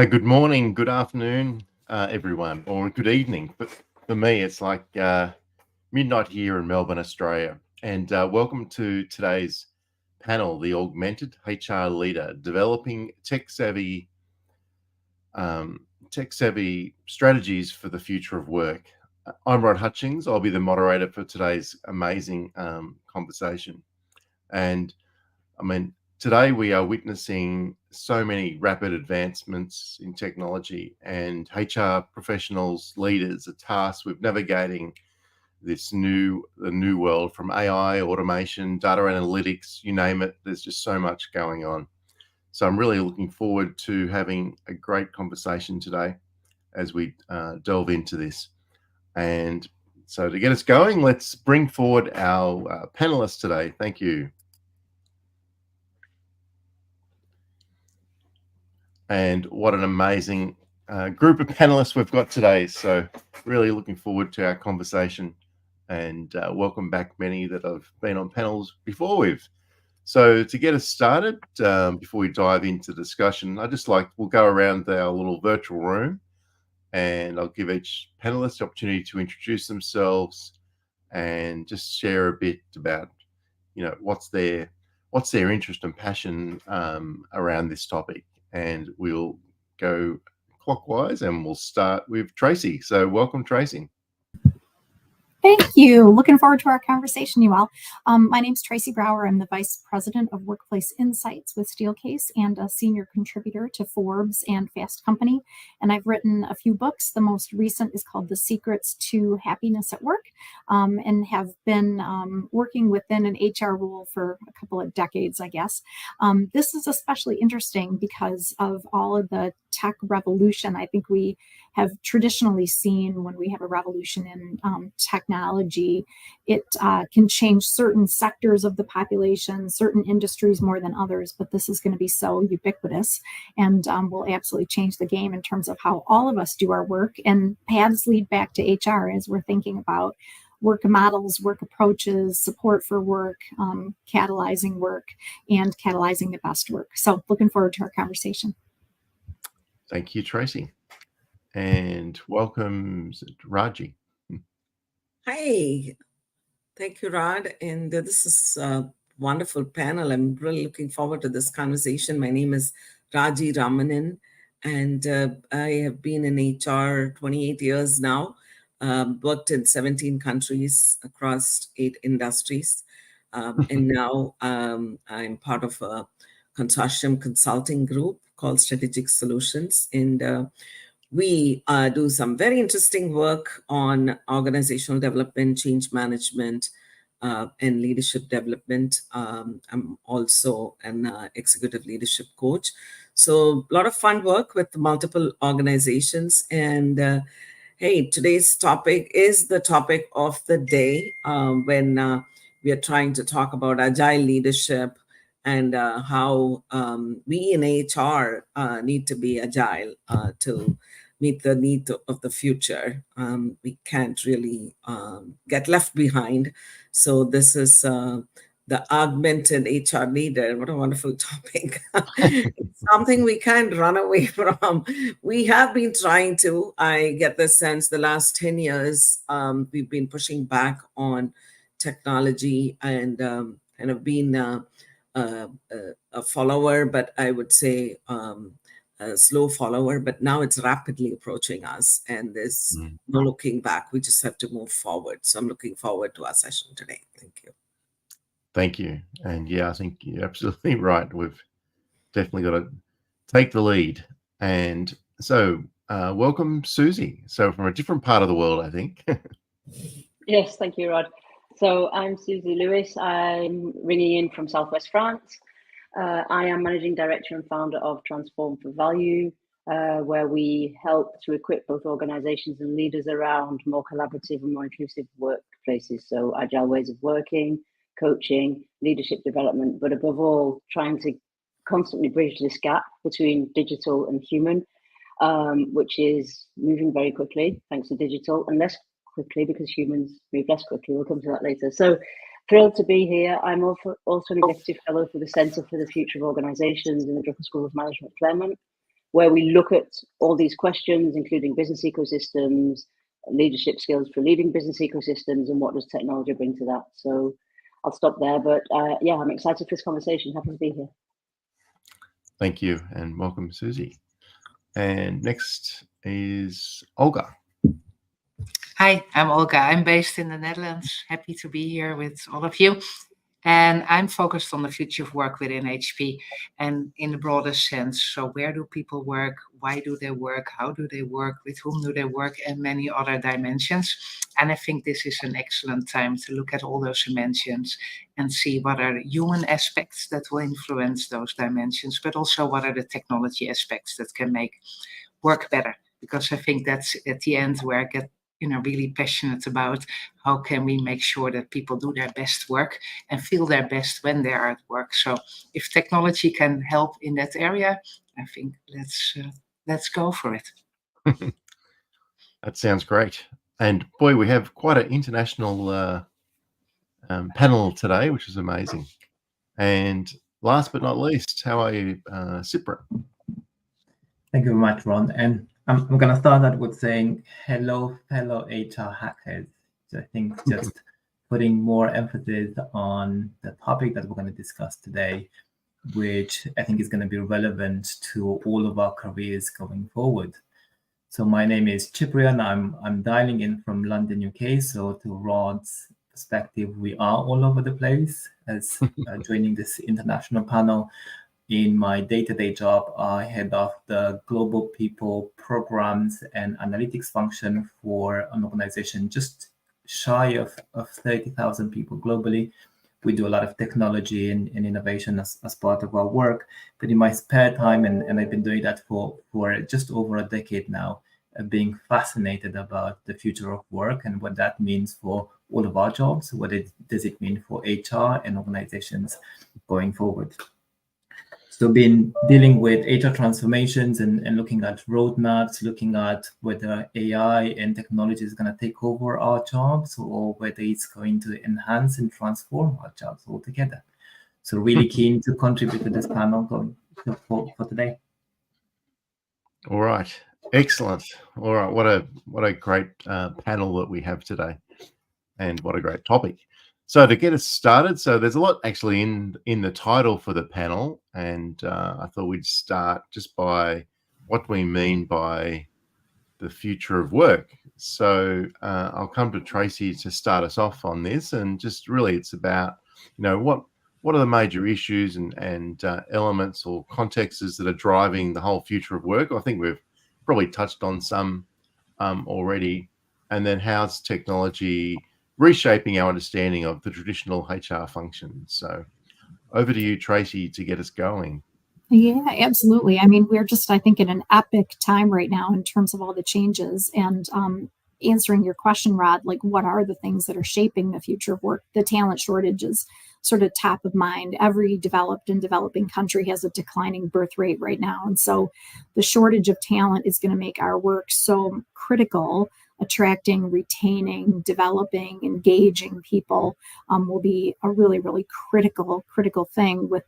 Good morning, good afternoon, everyone, or good evening. But for me, it's like midnight here in Melbourne, Australia. And welcome to today's panel, the Augmented HR Leader, developing tech-savvy strategies for the future of work. I'm Rod Hutchings. I'll be the moderator for today's amazing conversation. And I mean, today we are witnessing so many rapid advancements in technology, and HR professionals, leaders are tasked with navigating the new world from AI, automation, data analytics, you name it. There's just so much going on. So I'm really looking forward to having a great conversation today as we delve into this. And so to get us going, let's bring forward our panelists today. Thank you. And what an amazing group of panelists we've got today. So really looking forward to our conversation, and welcome back many that I've been on panels before with. So to get us started, before we dive into discussion, we'll go around our little virtual room, and I'll give each panelist the opportunity to introduce themselves and just share a bit about, what's their interest and passion around this topic. And we'll go clockwise, and we'll start with Tracy. So welcome, Tracy. Thank you. Looking forward to our conversation, you all. My name's Tracy Brower. I'm the Vice President of Workplace Insights with Steelcase and a senior contributor to Forbes and Fast Company. And I've written a few books. The most recent is called The Secrets to Happiness at Work, and have been working within an HR role for a couple of decades, I guess. This is especially interesting because of all of the tech revolution. I think we have traditionally seen when we have a revolution in technology, it can change certain sectors of the population, certain industries more than others, but this is going to be so ubiquitous and will absolutely change the game in terms of how all of us do our work. And paths lead back to HR as we're thinking about work models, work approaches, support for work, catalyzing work, and catalyzing the best work. So looking forward to our conversation. Thank you, Tracy. And welcome, Raji. Hi, thank you, Rod. And this is a wonderful panel. I'm really looking forward to this conversation. My name is Raji Ramanan, and I have been in HR 28 years now, worked in 17 countries across 8 industries. And now I'm part of a consortium consulting group called Strategic Solutions. And we do some very interesting work on organizational development, change management, and leadership development. I'm also an executive leadership coach. So, a lot of fun work with multiple organizations. And hey, today's topic is the topic of the day when we are trying to talk about agile leadership and how we in HR need to be agile to meet the need of the future. We can't really get left behind. So this is the augmented HR leader. What a wonderful topic. It's something we can't run away from. We have been trying to. I get the sense the last 10 years, we've been pushing back on technology and have been a follower, but I would say a slow follower, but now it's rapidly approaching us and there's no looking back. We just have to move forward. So I'm looking forward to our session today. Thank you. Thank you. And yeah, I think you're absolutely right. We've definitely got to take the lead. And so, welcome, Susie. So, from a different part of the world, I think. Yes, thank you, Rod. So I'm Susie Lewis. I'm ringing in from Southwest France. I am Managing Director and founder of Transform for Value, where we help to equip both organizations and leaders around more collaborative and more inclusive workplaces. So agile ways of working, coaching, leadership development, but above all, trying to constantly bridge this gap between digital and human, which is moving very quickly thanks to digital and less quickly because humans move less quickly. We'll come to that later. So thrilled to be here. I'm also an executive fellow for the Centre for the Future of Organisations in the Drucker School of Management, Claremont, where we look at all these questions, including business ecosystems, leadership skills for leading business ecosystems, and what does technology bring to that. So I'll stop there. But yeah, I'm excited for this conversation. Happy to be here. Thank you, and welcome, Susie. And next is Olga. Hi, I'm Olga. I'm based in the Netherlands. Happy to be here with all of you. And I'm focused on the future of work within HP and in the broadest sense. So where do people work? Why do they work? How do they work? With whom do they work? And many other dimensions. And I think this is an excellent time to look at all those dimensions and see what are human aspects that will influence those dimensions, but also what are the technology aspects that can make work better. Because I think that's at the end where I get really passionate about how can we make sure that people do their best work and feel their best when they are at work. So if technology can help in that area, I think let's go for it. That sounds great. And boy, we have quite an international panel today, which is amazing. And last but not least, how are you, Cipra? Thank you very much, Ron. And I'm going to start out with saying hello, fellow HR hackers. So I think just putting more emphasis on the topic that we're going to discuss today, which I think is going to be relevant to all of our careers going forward. So my name is Ciprian. I'm dialing in from London, UK. So to Rod's perspective, we are all over the place as joining this international panel. In my day-to-day job, I head up the global people programs and analytics function for an organization just shy of 30,000 people globally. We do a lot of technology and innovation as part of our work. But in my spare time, and I've been doing that for just over a decade now, being fascinated about the future of work and what that means for all of our jobs. What does it mean for HR and organizations going forward? So been dealing with HR transformations and looking at roadmaps, looking at whether AI and technology is going to take over our jobs or whether it's going to enhance and transform our jobs altogether. So really keen to contribute to this panel for today. All right. Excellent. All right. What a great panel that we have today. and what a great topic. So to get us started, so there's a lot actually in the title for the panel, and I thought we'd start just by what we mean by the future of work. So I'll come to Tracy to start us off on this, and just really it's about, what are the major issues and elements or contexts that are driving the whole future of work. I think we've probably touched on some already, and then how's technology reshaping our understanding of the traditional HR functions. So over to you, Tracy, to get us going. Yeah, absolutely. I mean, we're just, I think, in an epic time right now in terms of all the changes. And answering your question, Rod, like what are the things that are shaping the future of work? The talent shortage is sort of top of mind. Every developed and developing country has a declining birth rate right now. And so the shortage of talent is going to make our work so critical. Attracting, retaining, developing, engaging people will be a really, really critical thing with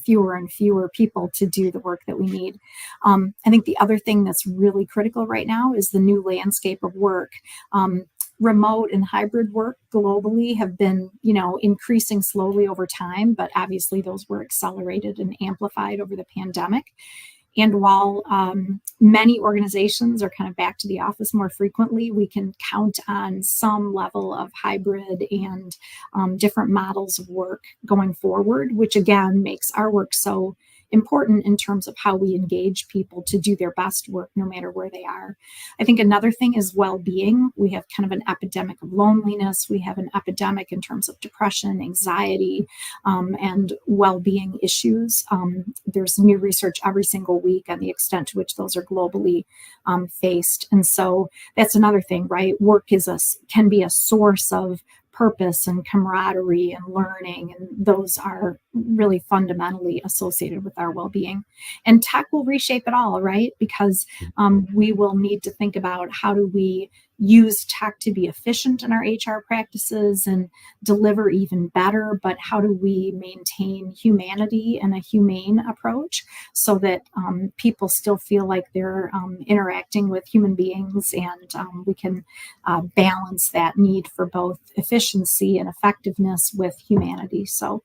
fewer and fewer people to do the work that we need. I think the other thing that's really critical right now is the new landscape of work. Remote and hybrid work globally have been, increasing slowly over time, but obviously those were accelerated and amplified over the pandemic. And while many organizations are kind of back to the office more frequently, we can count on some level of hybrid and different models of work going forward, which again makes our work so important in terms of how we engage people to do their best work no matter where they are. I think another thing is well-being. We have kind of an epidemic of loneliness. We have an epidemic in terms of depression, anxiety, and well-being issues. There's new research every single week on the extent to which those are globally faced. And so that's another thing, right? Work can be a source of purpose and camaraderie and learning, and those are really fundamentally associated with our well-being. And tech will reshape it all, right? Because we will need to think about how do we use tech to be efficient in our HR practices and deliver even better, but how do we maintain humanity and a humane approach so that people still feel like they're interacting with human beings, and we can balance that need for both efficiency and effectiveness with humanity. So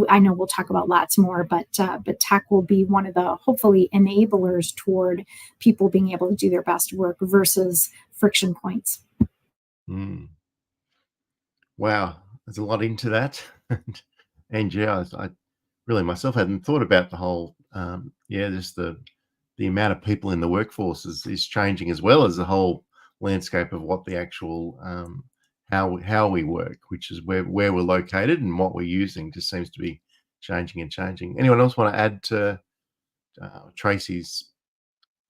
I know we'll talk about lots more, but tech will be one of the hopefully enablers toward people being able to do their best work versus friction points. Wow, there's a lot into that. And yeah, I really myself hadn't thought about the whole, just the amount of people in the workforce is changing, as well as the whole landscape of what the actual, how we work, which is where we're located and what we're using, just seems to be changing and changing. Anyone else want to add to Tracy's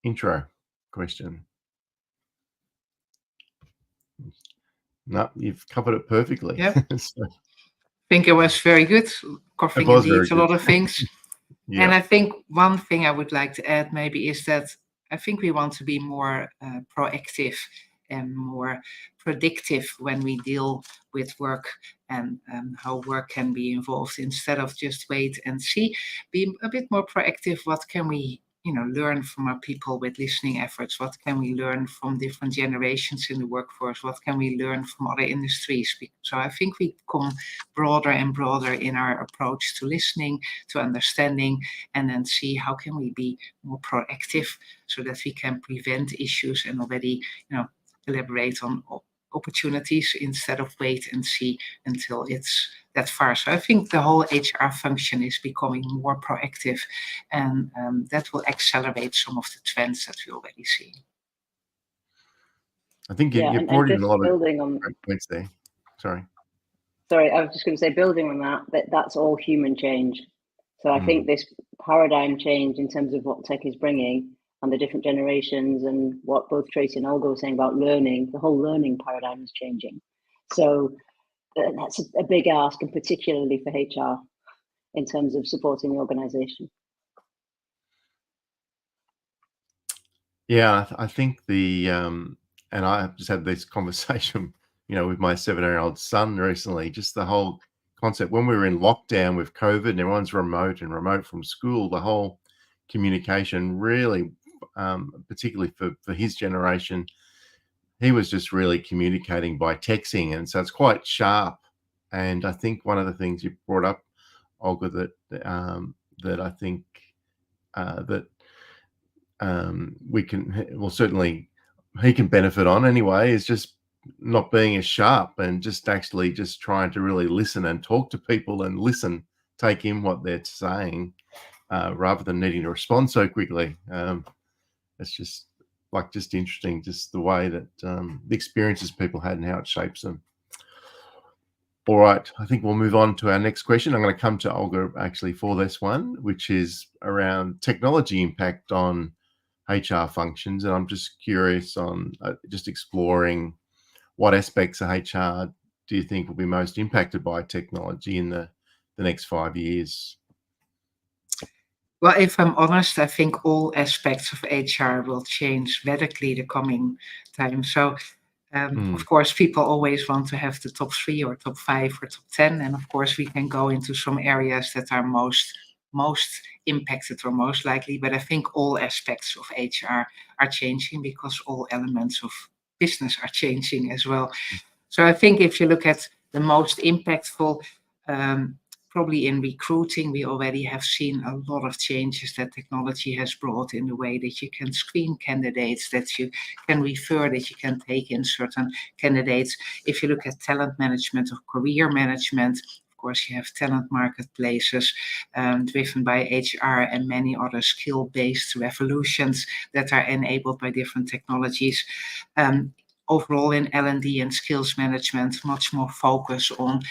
intro question? No, you've covered it perfectly. Yep. So, I think it was very good, covering was indeed very a lot good. of things. Yeah. And I think one thing I would like to add maybe is that I think we want to be more proactive and more predictive when we deal with work and how work can be involved, instead of just wait and see. Be a bit more proactive. What can we learn from our people with listening efforts? What can we learn from different generations in the workforce? What can we learn from other industries? So I think we become broader and broader in our approach to listening, to understanding, and then see how can we be more proactive so that we can prevent issues and already, elaborate on opportunities instead of wait and see until it's that far. So I think the whole HR function is becoming more proactive, and that will accelerate some of the trends that we already see. I think Yeah, you and brought in just a lot building of on, great points there. Sorry, I was just going to say, building on that's all human change. So I think this paradigm change in terms of what tech is bringing and the different generations, and what both Tracy and Olga were saying about learning, the whole learning paradigm is changing. So that's a big ask, and particularly for HR in terms of supporting the organization. yeah, I think and I just had this conversation, with my 7-year-old son recently. Just the whole concept when we were in lockdown with COVID and everyone's remote from school, the whole communication really, particularly for his generation, he was just really communicating by texting, and so it's quite sharp. And I think one of the things you brought up, Olga, that I think that we can, well, certainly he can benefit on anyway, is just not being as sharp and just actually just trying to really listen and talk to people and listen, take in what they're saying, rather than needing to respond so quickly. It's just interesting, just the way that the experiences people had and how it shapes them. All right, I think we'll move on to our next question. I'm going to come to Olga actually for this one, which is around technology impact on HR functions. And I'm just curious on just exploring what aspects of HR do you think will be most impacted by technology in the next 5 years? Well, if I'm honest, I think all aspects of HR will change radically the coming time. So, of course, people always want to have the top 3 or top 5 or top 10. And of course, we can go into some areas that are most impacted or most likely. But I think all aspects of HR are changing because all elements of business are changing as well. So I think if you look at the most impactful, probably in recruiting, we already have seen a lot of changes that technology has brought in the way that you can screen candidates, that you can refer, that you can take in certain candidates. If you look at talent management or career management, of course, you have talent marketplaces driven by HR and many other skill-based revolutions that are enabled by different technologies. Overall in L&D and skills management, much more focus on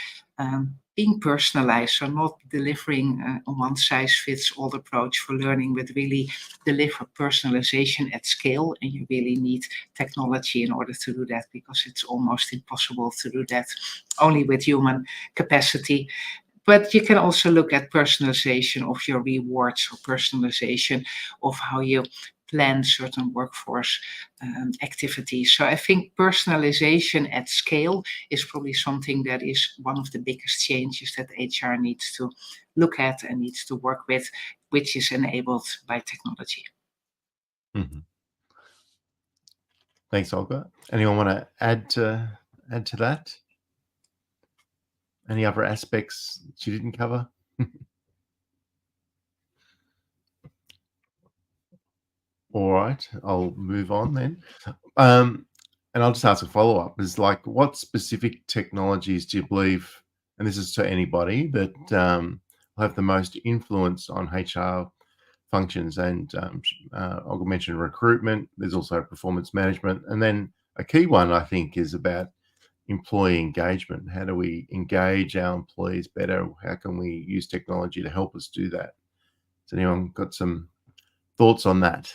being personalized, so not delivering a one-size-fits-all approach for learning, but really deliver personalization at scale. And you really need technology in order to do that, because it's almost impossible to do that only with human capacity. But you can also look at personalization of your rewards, or personalization of how you plan certain workforce activities. So I think personalization at scale is probably something that is one of the biggest changes that HR needs to look at and needs to work with, which is enabled by technology. Mm-hmm. Thanks, Olga. Anyone want to add to that? Any other aspects that you didn't cover? All right, I'll move on then. And I'll just ask a follow-up, is like, what specific technologies do you believe, and this is to anybody, that will have the most influence on HR functions? And Olga mentioned recruitment. There's also performance management. And then a key one, I think, is about employee engagement. How do we engage our employees better? How can we use technology to help us do that? Has anyone got some thoughts on that?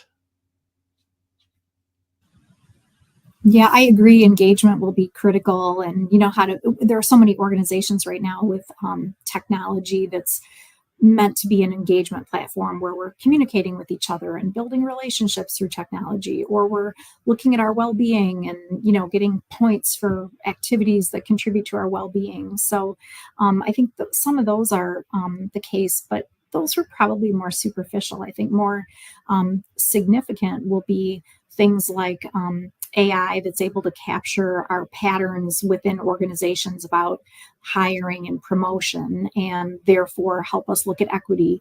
Yeah, I agree. Engagement will be critical. And there are so many organizations right now with technology that's meant to be an engagement platform where we're communicating with each other and building relationships through technology, or we're looking at our well-being and getting points for activities that contribute to our well-being. So I think that some of those are the case, but those are probably more superficial. I think more significant will be things like AI that's able to capture our patterns within organizations about hiring and promotion, and therefore help us look at equity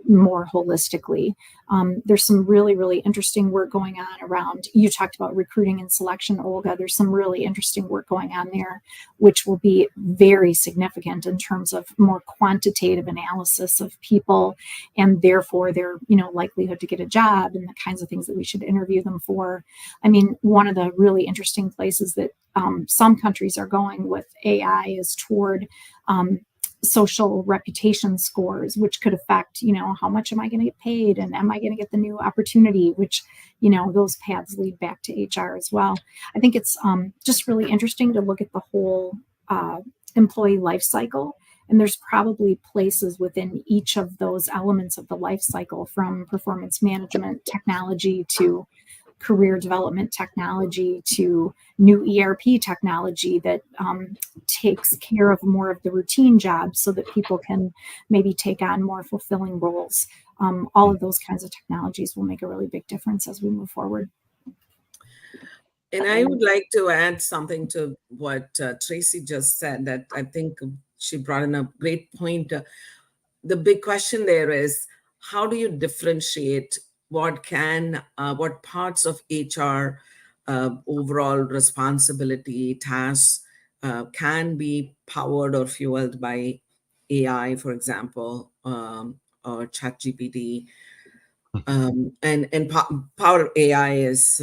more holistically. There's some really, really interesting work going on around, you talked about recruiting and selection, Olga. There's some really interesting work going on there, which will be very significant in terms of more quantitative analysis of people, and therefore their likelihood to get a job and the kinds of things that we should interview them for. I mean, one of the really interesting places that some countries are going with AI is toward social reputation scores, which could affect, how much am I going to get paid, and am I going to get the new opportunity, which, those paths lead back to HR as well. I think it's just really interesting to look at the whole employee life cycle. And there's probably places within each of those elements of the life cycle, from performance management technology to career development technology to new ERP technology that takes care of more of the routine jobs so that people can maybe take on more fulfilling roles. All of those kinds of technologies will make a really big difference as we move forward. And I would like to add something to what Tracy just said, that I think she brought in a great point. The big question there is, how do you differentiate what parts of HR overall responsibility tasks can be powered or fueled by AI, for example, or ChatGPT. Power AI is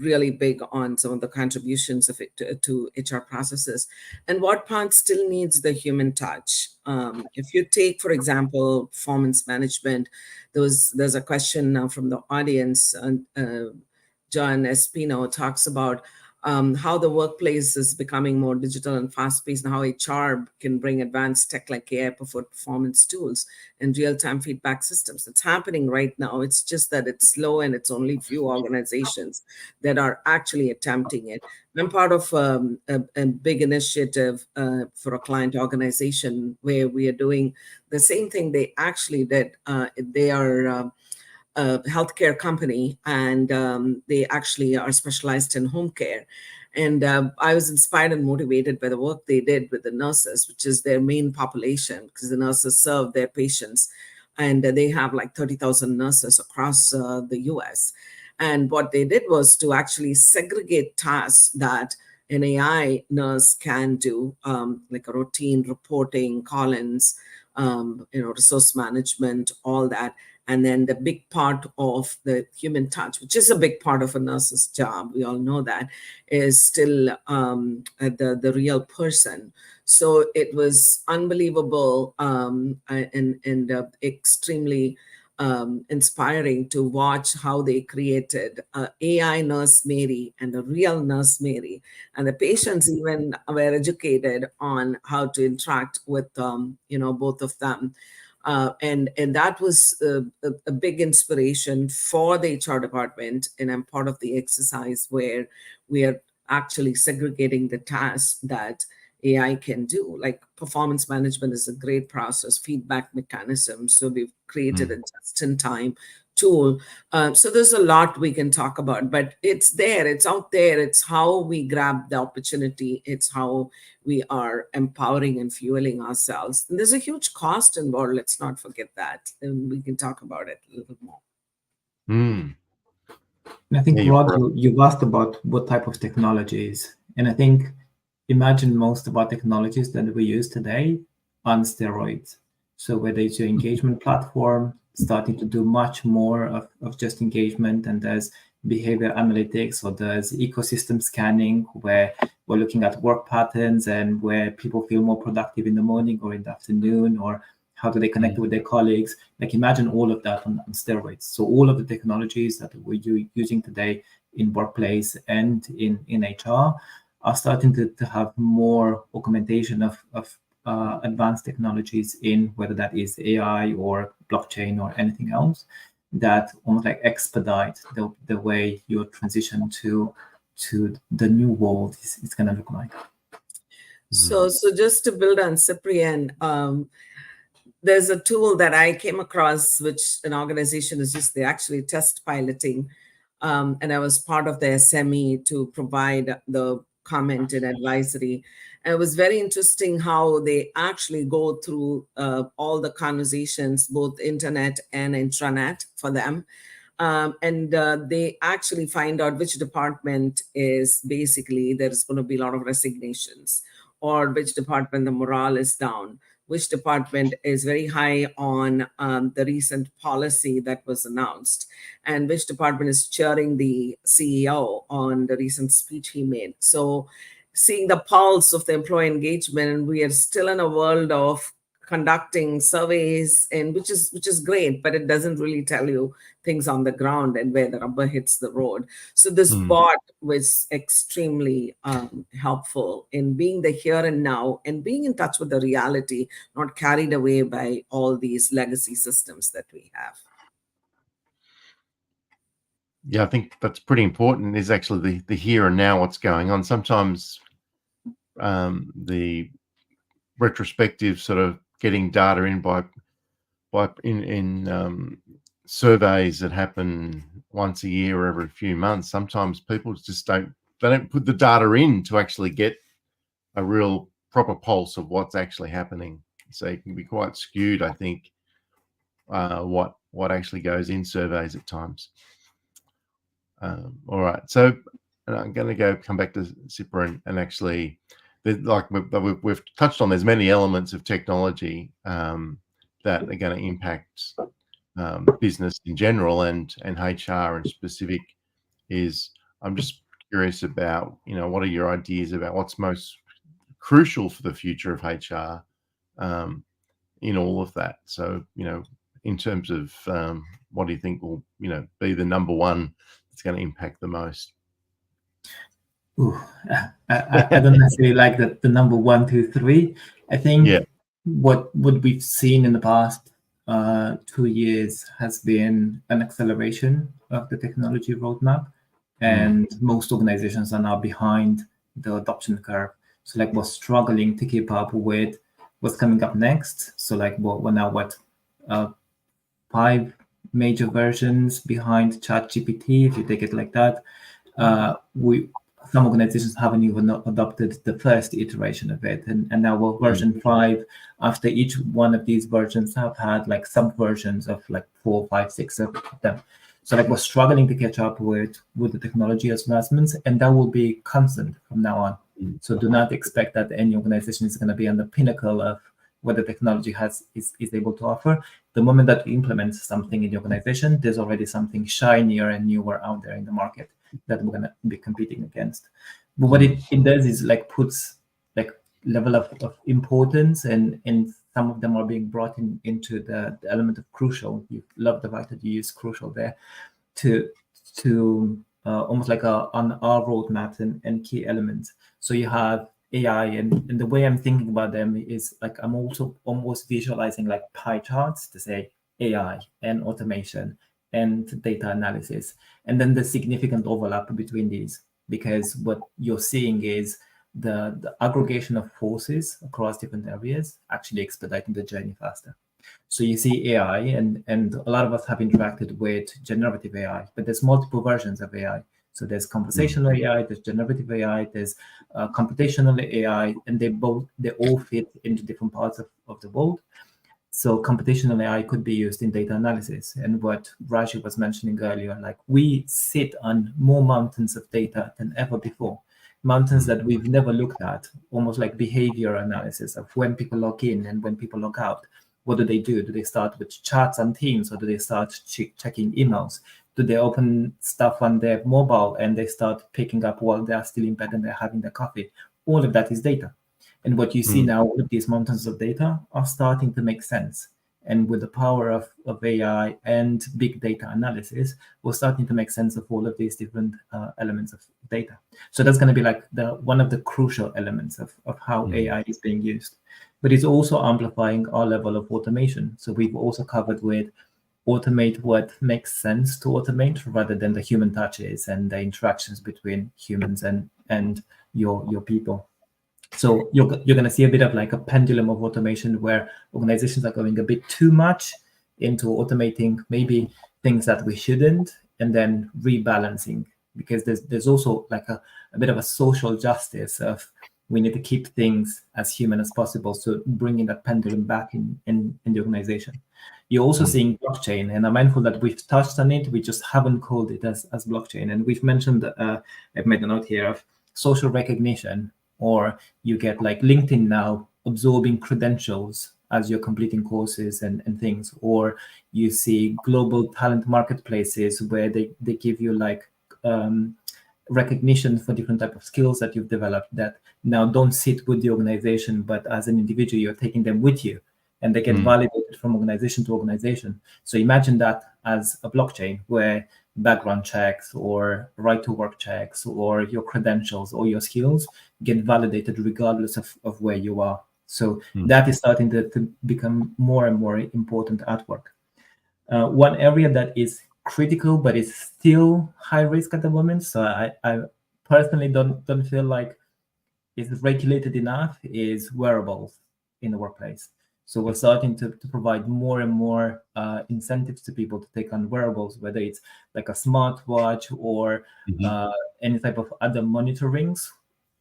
really big on some of the contributions of it to HR processes, and what part still needs the human touch. If you take, for example, performance management, there's a question now from the audience. John Espino talks about how the workplace is becoming more digital and fast-paced, and how HR can bring advanced tech like AI for performance tools and real-time feedback systems. It's happening right now. It's just that it's slow, and it's only few organizations that are actually attempting it. I'm part of a big initiative for a client organization where we are doing the same thing they actually did. They are a healthcare company, and they actually are specialized in home care. And I was inspired and motivated by the work they did with the nurses, which is their main population, because the nurses serve their patients. And they have like 30,000 nurses across the US. And what they did was to actually segregate tasks that an AI nurse can do, like a routine reporting, call-ins, resource management, all that. And then the big part of the human touch, which is a big part of a nurse's job, we all know that, is still the real person. So it was unbelievable and extremely inspiring to watch how they created AI Nurse Mary and a real Nurse Mary. And the patients even were educated on how to interact with both of them. And that was a big inspiration for the HR department. And I'm part of the exercise where we are actually segregating the tasks that AI can do. Like performance management is a great process, feedback mechanism. So we've created a just-in-time tool. So there's a lot we can talk about, but it's there, it's out there. It's how we grab the opportunity. It's how we are empowering and fueling ourselves. And there's a huge cost involved. Let's not forget that. And we can talk about it a little more. And I think, Rod, you've asked about what type of technologies. And I think, imagine most of our technologies that we use today on steroids. So whether it's your engagement platform, starting to do much more of just engagement, and there's behavior analytics, or there's ecosystem scanning, where we're looking at work patterns and where people feel more productive in the morning or in the afternoon, or how do they connect with their colleagues. Like, imagine all of that on steroids. So all of the technologies that we're using today in workplace and in HR are starting to have more augmentation of advanced technologies, in whether that is AI or blockchain or anything else, that almost like expedite the way your transition to the new world is going to look like. So just to build on Cyprian, there's a tool that I came across, which an organization is just, they're actually test piloting. And I was part of the SME to provide the comment and advisory. And it was very interesting how they actually go through all the conversations, both internet and intranet for them. And they actually find out which department is basically, there's going to be a lot of resignations, or which department the morale is down, which department is very high on the recent policy that was announced, and which department is cheering the CEO on the recent speech he made. So seeing the pulse of the employee engagement, and we are still in a world of conducting surveys, and which is great, but it doesn't really tell you things on the ground and where the rubber hits the road. So this bot was extremely helpful in being the here and now and being in touch with the reality, not carried away by all these legacy systems that we have. Yeah, I think that's pretty important, is actually the here and now, what's going on. Sometimes the retrospective sort of getting data in by surveys that happen once a year or every few months, sometimes people just don't put the data in to actually get a real proper pulse of what's actually happening. So it can be quite skewed, I think, what actually goes in surveys at times. All right, so I'm going to come back to Sipra and actually, like we've touched on, there's many elements of technology that are going to impact business in general and HR in specific. I'm just curious about, what are your ideas about what's most crucial for the future of HR in all of that? So, in terms of what do you think will, be the number one that's going to impact the most? Ooh, I don't necessarily like the number 1, 2, 3. I think what we've seen in the past 2 years has been an acceleration of the technology roadmap, and most organizations are now behind the adoption curve. So like we're struggling to keep up with what's coming up next. So like we're now 5 major versions behind ChatGPT, if you take it like that. Some organizations haven't even adopted the first iteration of it, and now we're version 5. After each one of these versions have had like sub versions of like 4, 5, 6 of them. So like we're struggling to catch up with the technology advancements, and that will be constant from now on. So do not expect that any organization is going to be on the pinnacle of what the technology is able to offer. The moment that we implement something in the organization, there's already something shinier and newer out there in the market that we're going to be competing against. But what it does is like puts like level of importance, and some of them are being brought into the element of crucial. You love the fact that you use crucial there to almost like on our roadmaps and key elements. So you have AI, and the way I'm thinking about them is like I'm also almost visualizing like pie charts to say AI and automation and data analysis, and then the significant overlap between these, because what you're seeing is the aggregation of forces across different areas actually expediting the journey faster. So you see AI, and a lot of us have interacted with generative AI, but there's multiple versions of AI. So there's conversational AI, there's generative AI, there's computational AI, and they all fit into different parts of the world. So computational AI could be used in data analysis. And what Raji was mentioning earlier, like we sit on more mountains of data than ever before, mountains that we've never looked at, almost like behavior analysis of when people log in and when people log out. What do? Do they start with chats on Teams, or do they start checking emails? Do they open stuff on their mobile and they start picking up while they're still in bed and they're having their coffee? All of that is data. And what you see now, all of these mountains of data are starting to make sense. And with the power of AI and big data analysis, we're starting to make sense of all of these different elements of data. So that's going to be like one of the crucial elements of how AI is being used. But it's also amplifying our level of automation. So we've also covered with automate what makes sense to automate, rather than the human touches and the interactions between humans and your people. So you're going to see a bit of like a pendulum of automation, where organizations are going a bit too much into automating maybe things that we shouldn't, and then rebalancing, because there's also like a bit of a social justice of we need to keep things as human as possible. So bringing that pendulum back in the organization. You're also seeing blockchain, and I'm mindful that we've touched on it. We just haven't called it as blockchain. And we've mentioned, I've made a note here of social recognition, or you get like LinkedIn now absorbing credentials as you're completing courses and things, or you see global talent marketplaces where they give you like recognition for different type of skills that you've developed that now don't sit with the organization, but as an individual, you're taking them with you, and they get validated from organization to organization. So imagine that as a blockchain, where background checks or right to work checks or your credentials or your skills get validated regardless of where you are. So that is starting to become more and more important at work. One area that is critical but is still high risk at the moment, so I personally don't feel like it's regulated enough, is wearables in the workplace. So we're starting to provide more and more incentives to people to take on wearables, whether it's like a smartwatch or any type of other monitorings,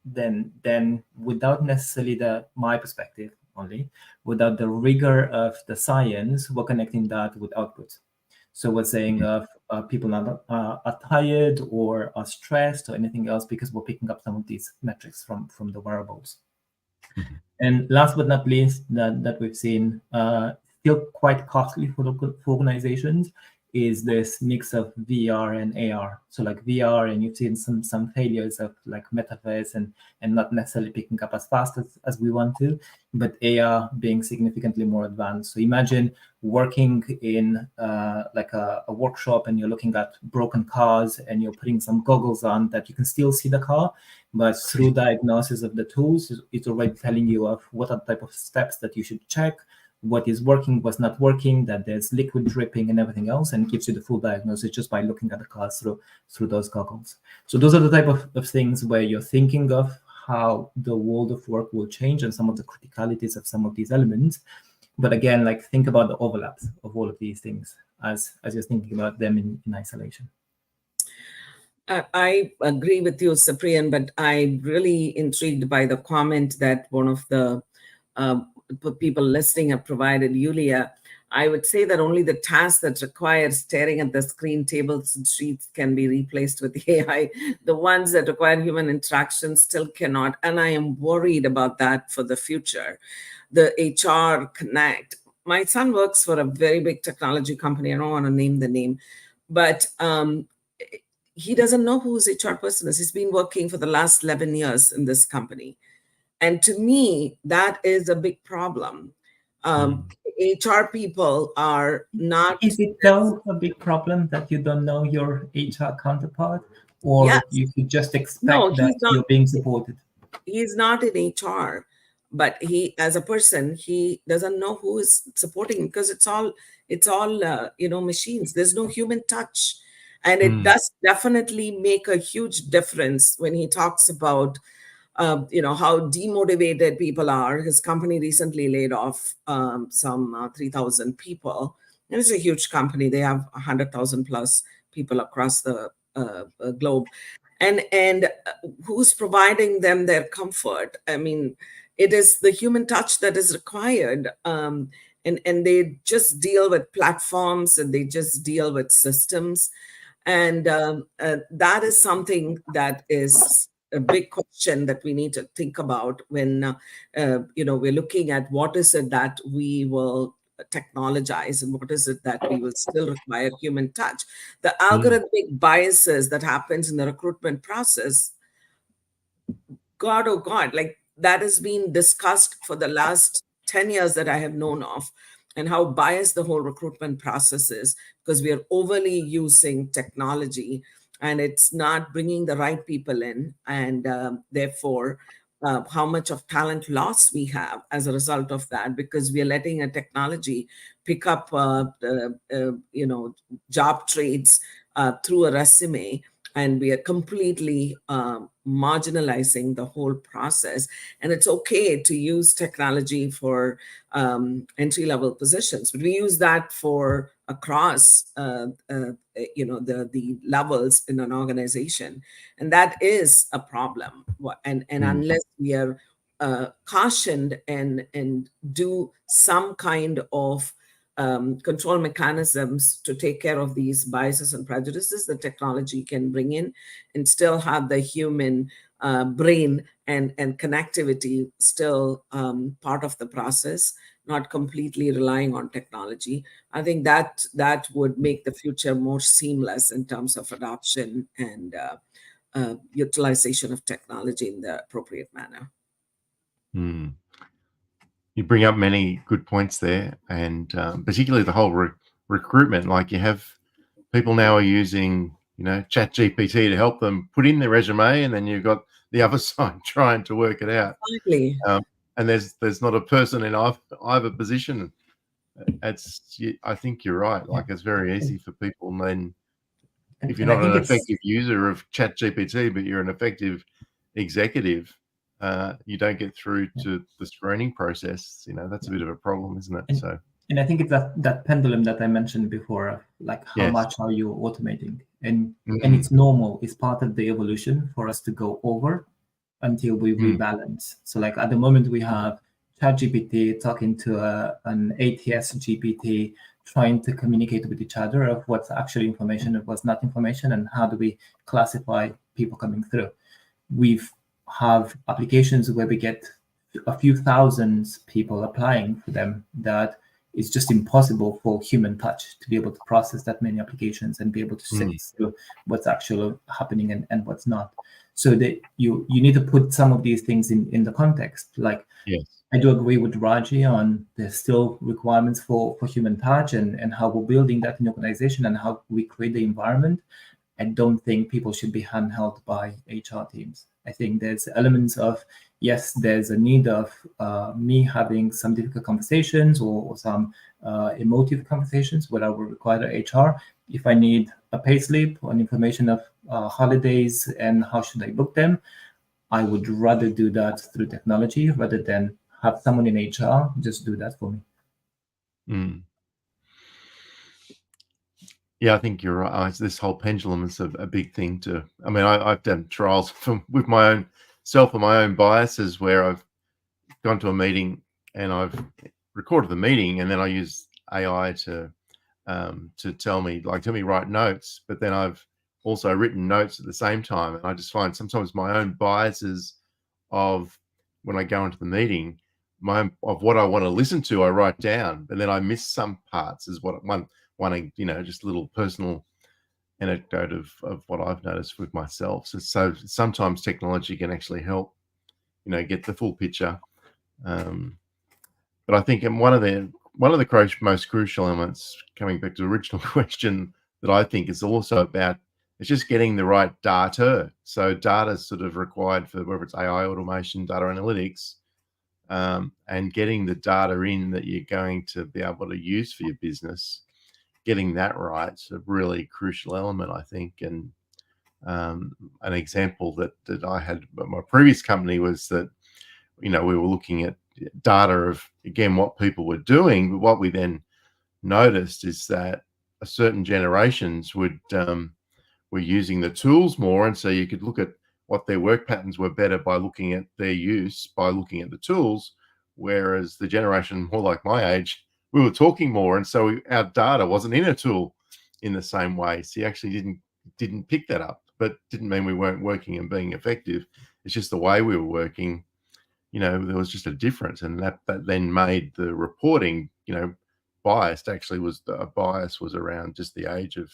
then without necessarily my perspective only, without the rigor of the science, we're connecting that with output. So we're saying people are tired or are stressed or anything else because we're picking up some of these metrics from the wearables. And last but not least, that we've seen still quite costly for organizations is this mix of VR and AR. So like VR, and you've seen some failures of like metaverse and not necessarily picking up as fast as we want to, but AR being significantly more advanced. So imagine working in like a workshop and you're looking at broken cars and you're putting some goggles on that you can still see the car, but through diagnosis of the tools, it's already telling you of what are the type of steps that you should check, what is working, what's not working, that there's liquid dripping and everything else, and gives you the full diagnosis just by looking at the cars through those goggles. So those are the type of things where you're thinking of how the world of work will change and some of the criticalities of some of these elements. But again, like think about the overlaps of all of these things as you're thinking about them in isolation. I agree with you, Cyprian, but I'm really intrigued by the comment that one of the people listening have provided, Yulia. I would say that only the tasks that require staring at the screen, tables and sheets can be replaced with AI. The ones that require human interaction still cannot. And I am worried about that for the future. The HR Connect. My son works for a very big technology company. I don't want to name the name, but he doesn't know who his HR person is. He's been working for the last 11 years in this company. And to me, that is a big problem. HR people are not... Is it though a big problem that you don't know your HR counterpart? Or Yes. you could just expect that you're being supported? He's not in HR, but he, as a person, he doesn't know who is supporting him because it's all machines. There's no human touch. And it does definitely make a huge difference when he talks about how demotivated people are. His company recently laid off some 3,000 people. And it's a huge company. They have 100,000 plus people across the globe. And who's providing them their comfort? I mean, it is the human touch that is required. And they just deal with platforms and they just deal with systems. And that is something that is a big question that we need to think about when we're looking at what is it that we will technologize and what is it that we will still require human touch. The algorithmic biases that happens in the recruitment process, God, oh God, like that has been discussed for the last 10 years that I have known of, and how biased the whole recruitment process is because we are overly using technology and it's not bringing the right people in. And therefore, how much of talent loss we have as a result of that, because we are letting a technology pick up, job trades through a resume, and we are completely marginalizing the whole process. And it's okay to use technology for entry-level positions, but we use that for across the levels in an organization, and that is a problem. And unless we are cautioned and do some kind of control mechanisms to take care of these biases and prejudices that technology can bring in, and still have the human brain and connectivity still part of the process, not completely relying on technology. I think that would make the future more seamless in terms of adoption and utilization of technology in the appropriate manner. You bring up many good points there, and particularly the whole recruitment. Like, you have people now are using, Chat GPT to help them put in their resume, and then you've got the other side trying to work it out. Exactly. And there's not a person in either position. I think you're right. Like, it's very easy for people, and then if you're not an effective user of Chat GPT, but you're an effective executive, you don't get through to the screening process. That's a bit of a problem, isn't it? And I think it's that pendulum that I mentioned before, like how Yes. much are you automating? And Mhm. it's normal, it's part of the evolution for us to go over until we rebalance. So like at the moment we have ChatGPT talking to an ATS GPT, trying to communicate with each other of what's actually information and what's not information, and how do we classify people coming through. We've have applications where we get a few thousand people applying for them, that it's just impossible for human touch to be able to process that many applications and be able to sift through what's actually happening and what's not. So that you need to put some of these things in the context. Like, Yes. I do agree with Raji on there's still requirements for human touch and how we're building that in the organization and how we create the environment. I don't think people should be handheld by HR teams. I think there's elements of, yes, there's a need of me having some difficult conversations or some emotive conversations where I will require HR. If I need a pay slip or an information of holidays and how should I book them, I would rather do that through technology rather than have someone in HR just do that for me. Mm. Yeah, I think you're right. This whole pendulum is a big thing to. I mean, I've done trials with my own self and my own biases where I've gone to a meeting and I've recorded the meeting, and then I use AI to tell me write notes, but then I've also written notes at the same time, and I just find sometimes my own biases of when I go into the meeting, of what I want to listen to, I write down, but then I miss some parts. Is what one just a little personal anecdote of what I've noticed with myself. So sometimes technology can actually help, get the full picture. But I think one of the most crucial elements, coming back to the original question, that I think is also about, it's just getting the right data. So data is sort of required for whether it's AI automation, data analytics, and getting the data in that you're going to be able to use for your business. Getting that right is a really crucial element, I think. And an example that I had at my previous company was that, we were looking at data of, again, what people were doing, but what we then noticed is that a certain generations were using the tools more, and so you could look at what their work patterns were better by looking at their use, by looking at the tools, whereas the generation more like my age, we were talking more, and so our data wasn't in a tool in the same way. So you actually didn't pick that up, but didn't mean we weren't working and being effective. It's just the way we were working. There was just a difference, and that then made the reporting, biased. Actually, a bias was around just the age of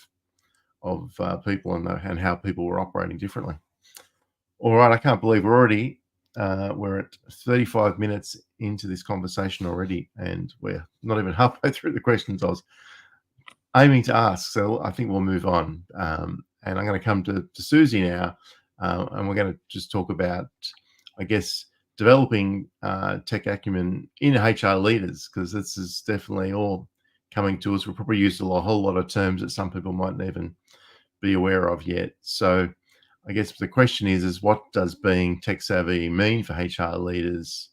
people and how people were operating differently. All right, I can't believe we're at 35 minutes into this conversation already, and we're not even halfway through the questions I was aiming to ask. So I think we'll move on, and I'm going to come to Susie now, and we're going to just talk about, I guess, developing tech acumen in HR leaders, because this is definitely all coming to us. We'll probably use a whole lot of terms that some people mightn't even be aware of yet. So I guess the question is what does being tech savvy mean for HR leaders?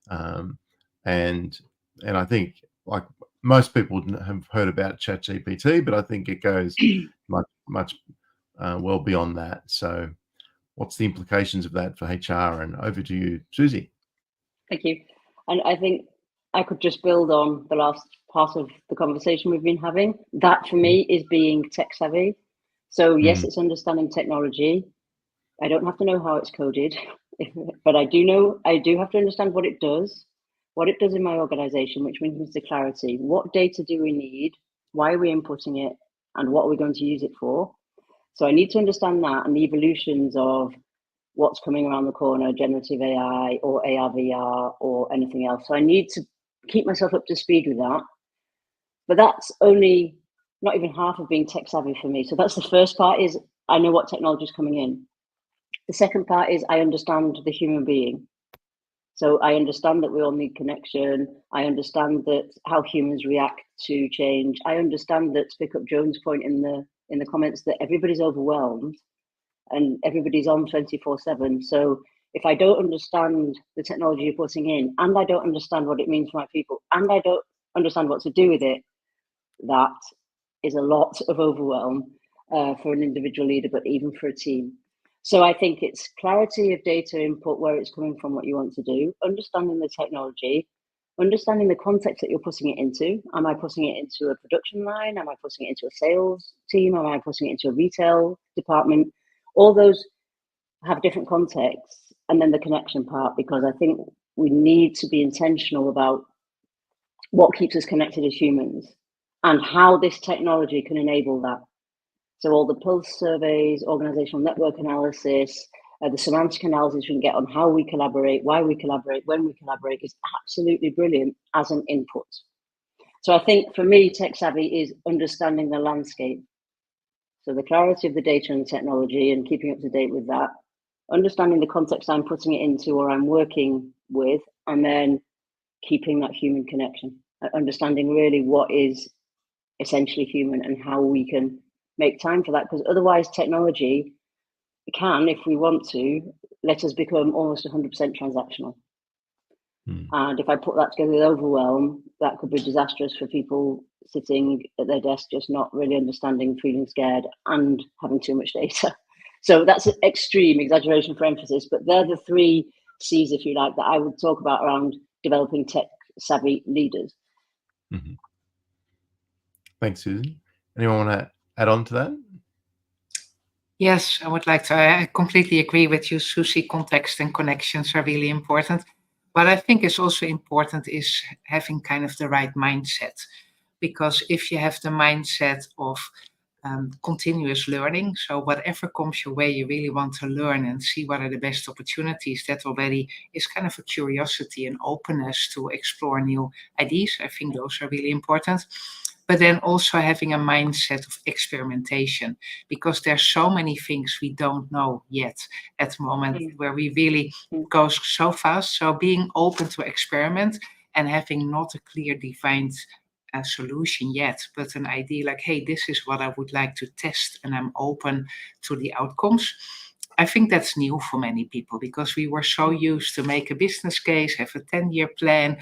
And I think, like, most people have heard about ChatGPT, but I think it goes much well beyond that. So what's the implications of that for HR? And over to you, Susie. Thank you. And I think I could just build on the last part of the conversation we've been having. That for me is being tech savvy. So yes, it's understanding technology. I don't have to know how it's coded, but I do have to understand what it does in my organization, which means the clarity. What data do we need? Why are we inputting it? And what are we going to use it for? So I need to understand that and the evolutions of what's coming around the corner, generative AI or AR, VR or anything else. So I need to keep myself up to speed with that. But that's only not even half of being tech savvy for me. So that's the first part, is I know what technology is coming in. The second part is I understand the human being. So I understand that we all need connection. I understand that how humans react to change. I understand that, to pick up Joan's point in the comments, that everybody's overwhelmed and everybody's on 24/7. So if I don't understand the technology you're putting in, and I don't understand what it means for my people, and I don't understand what to do with it, that is a lot of overwhelm for an individual leader, but even for a team. So I think it's clarity of data input, where it's coming from, what you want to do, understanding the technology, understanding the context that you're putting it into. Am I putting it into a production line? Am I putting it into a sales team? Am I putting it into a retail department? All those have different contexts. And then the connection part, because I think we need to be intentional about what keeps us connected as humans and how this technology can enable that. So all the pulse surveys, organizational network analysis, the semantic analysis we can get on how we collaborate, why we collaborate, when we collaborate is absolutely brilliant as an input. So I think for me, tech savvy is understanding the landscape. So the clarity of the data and the technology and keeping up to date with that, understanding the context I'm putting it into or I'm working with, and then keeping that human connection, understanding really what is essentially human and how we can make time for that, because otherwise technology can, if we want to, let us become almost 100% transactional. And if I put that together with overwhelm, that could be disastrous for people sitting at their desk, just not really understanding, feeling scared, and having too much data. So that's an extreme exaggeration for emphasis, but they're the 3 C's, if you like, that I would talk about around developing tech savvy leaders. Mm-hmm. Thanks, Susan. Anyone want to add on to that? Yes, I would like to. I completely agree with you, Susie. Context and connections are really important. What I think is also important is having kind of the right mindset. Because if you have the mindset of continuous learning, so whatever comes your way, you really want to learn and see what are the best opportunities, that already is kind of a curiosity and openness to explore new ideas. I think those are really important. But then also having a mindset of experimentation, because there's so many things we don't know yet at the moment, where we really go so fast. So being open to experiment and having not a clear defined solution yet, but an idea like, hey, this is what I would like to test and I'm open to the outcomes. I think that's new for many people, because we were so used to make a business case, have a 10-year plan.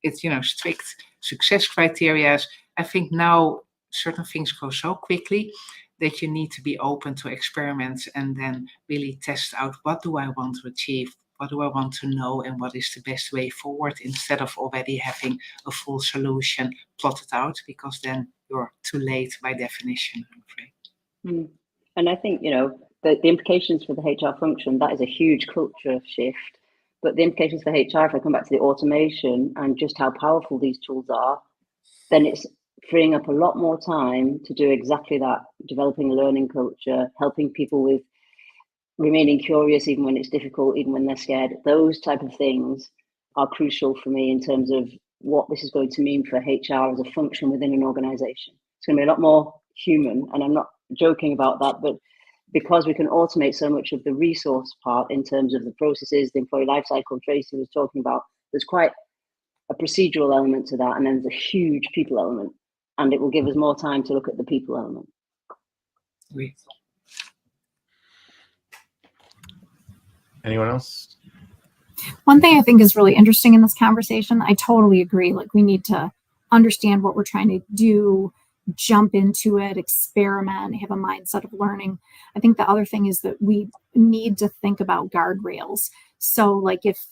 It's, strict success criteria. I think now certain things go so quickly that you need to be open to experiments and then really test out, what do I want to achieve? What do I want to know? And what is the best way forward, instead of already having a full solution plotted out, because then you're too late by definition, I'm afraid. And I think, the implications for the HR function, that is a huge culture shift. But the implications for HR, if I come back to the automation and just how powerful these tools are, then it's freeing up a lot more time to do exactly that, developing a learning culture, helping people with remaining curious even when it's difficult, even when they're scared. Those type of things are crucial for me in terms of what this is going to mean for HR as a function within an organization. It's going to be a lot more human, and I'm not joking about that, but because we can automate so much of the resource part in terms of the processes, the employee lifecycle Tracy was talking about, there's quite a procedural element to that, and then there's a huge people element, and it will give us more time to look at the people element. Great. Anyone else? One thing I think is really interesting in this conversation, I totally agree. Like, we need to understand what we're trying to do, jump into it, experiment, have a mindset of learning. I think the other thing is that we need to think about guardrails. So like, if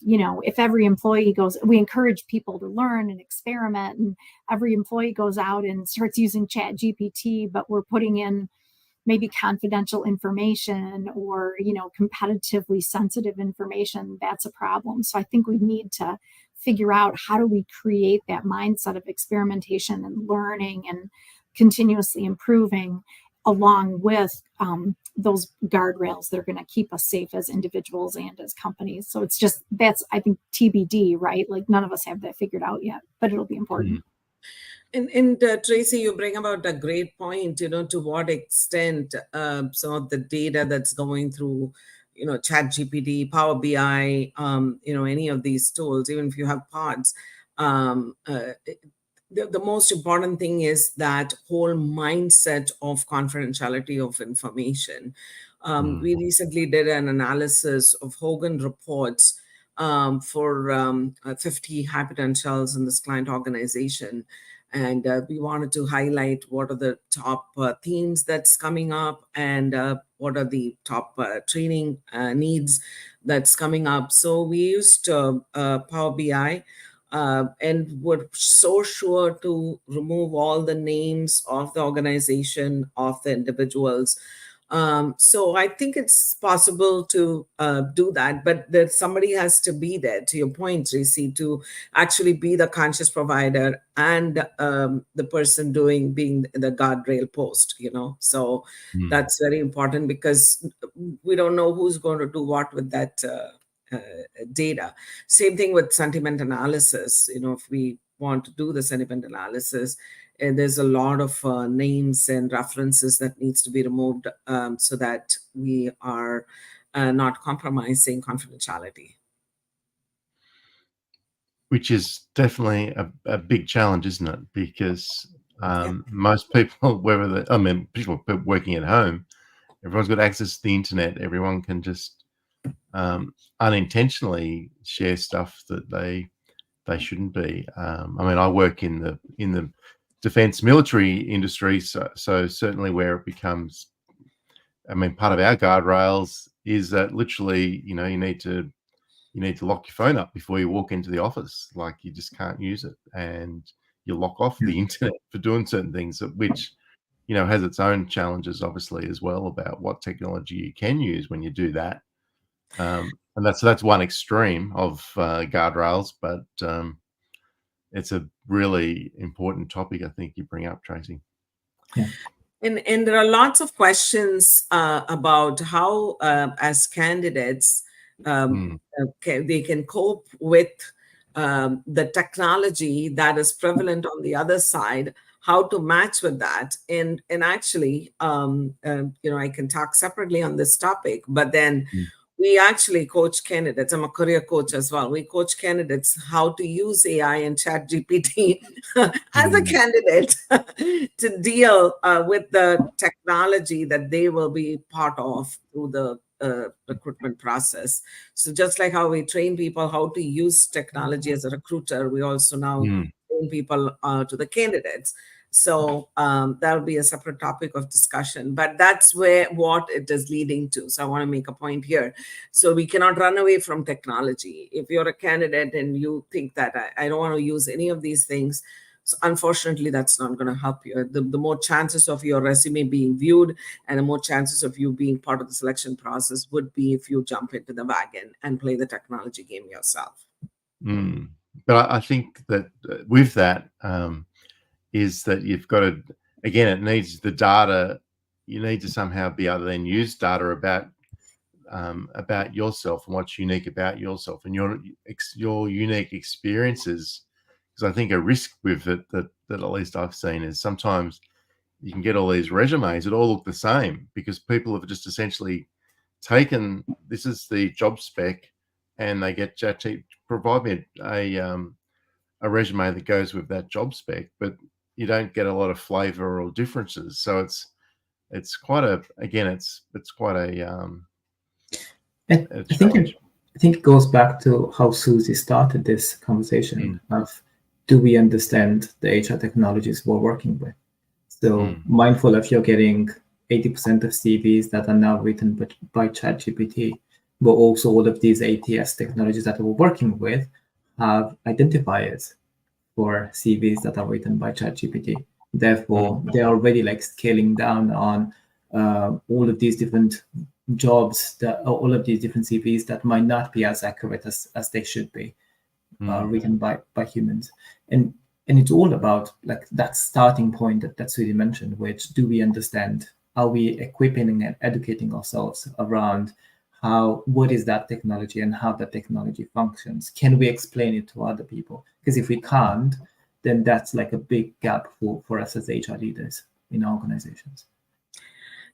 every employee goes, we encourage people to learn and experiment, and every employee goes out and starts using Chat GPT, but we're putting in maybe confidential information or, competitively sensitive information, that's a problem. So I think we need to figure out, how do we create that mindset of experimentation and learning and continuously improving, along with those guardrails that are going to keep us safe as individuals and as companies. So that's, I think, TBD, right? Like, none of us have that figured out yet, but it'll be important. And Tracy, you bring about a great point, to what extent some of the data that's going through, Chat GPT, Power BI, any of these tools, even if you have pods, the most important thing is that whole mindset of confidentiality of information. We recently did an analysis of Hogan reports for 50 high potentials in this client organization. And we wanted to highlight what are the top themes that's coming up, and what are the top training needs that's coming up. So we used Power BI, and were so sure to remove all the names of the organization, of the individuals. So I think it's possible to do that, but there somebody has to be there, to your point, Tracy, to actually be the conscious provider and the person being the guardrail post, So that's very important, because we don't know who's going to do what with that data. Same thing with sentiment analysis. If we want to do the sentiment analysis, and there's a lot of names and references that needs to be removed, so that we are not compromising confidentiality. Which is definitely a big challenge, isn't it? Because most people, people working at home, everyone's got access to the internet. Everyone can just unintentionally share stuff that they shouldn't be. I work in the defense military industry, so certainly where it becomes, part of our guardrails is that literally, you need to lock your phone up before you walk into the office. Like, you just can't use it, and you lock off the internet for doing certain things, which has its own challenges, obviously, as well, about what technology you can use when you do that. And that's one extreme of guardrails, but it's a really important topic, I think, you bring up, Tracy. Yeah. And there are lots of questions about how, as candidates, they can cope with the technology that is prevalent on the other side, how to match with that. And actually, I can talk separately on this topic, but then we actually coach candidates. I'm a career coach as well. We coach candidates how to use AI and chat GPT as a candidate to deal with the technology that they will be part of through the recruitment process. So just like how we train people how to use technology as a recruiter, we also now train people to the candidates. So that'll be a separate topic of discussion, but that's what it is leading to. So I want to make a point here. So we cannot run away from technology. If you're a candidate and you think that I don't want to use any of these things, so unfortunately, that's not going to help you. The more chances of your resume being viewed and the more chances of you being part of the selection process would be if you jump into the wagon and play the technology game yourself. But I think that with that, is that you've got to, again, it needs the data. You need to somehow be able to then use data about yourself and what's unique about yourself and your unique experiences. Because I think a risk with it that at least I've seen is sometimes you can get all these resumes that all look the same, because people have just essentially taken, this is the job spec, and they get ChatGPT, provide me a resume that goes with that job spec, but you don't get a lot of flavor or differences. So it's quite a, again, it's quite a I think it goes back to how Susie started this conversation of, do we understand the HR technologies we're working with? So mindful if you're getting 80% of CVs that are now written by ChatGPT, but also all of these ATS technologies that we're working with have identifiers for CVs that are written by ChatGPT. Therefore, they're already like scaling down on all of these different jobs, all of these different CVs that might not be as accurate as they should be, written by humans. And it's all about like that starting point that Susie mentioned, which, do we understand? Are we equipping and educating ourselves around what is that technology and how that technology functions? Can we explain it to other people? Because if we can't, then that's like a big gap for us as HR leaders in our organizations.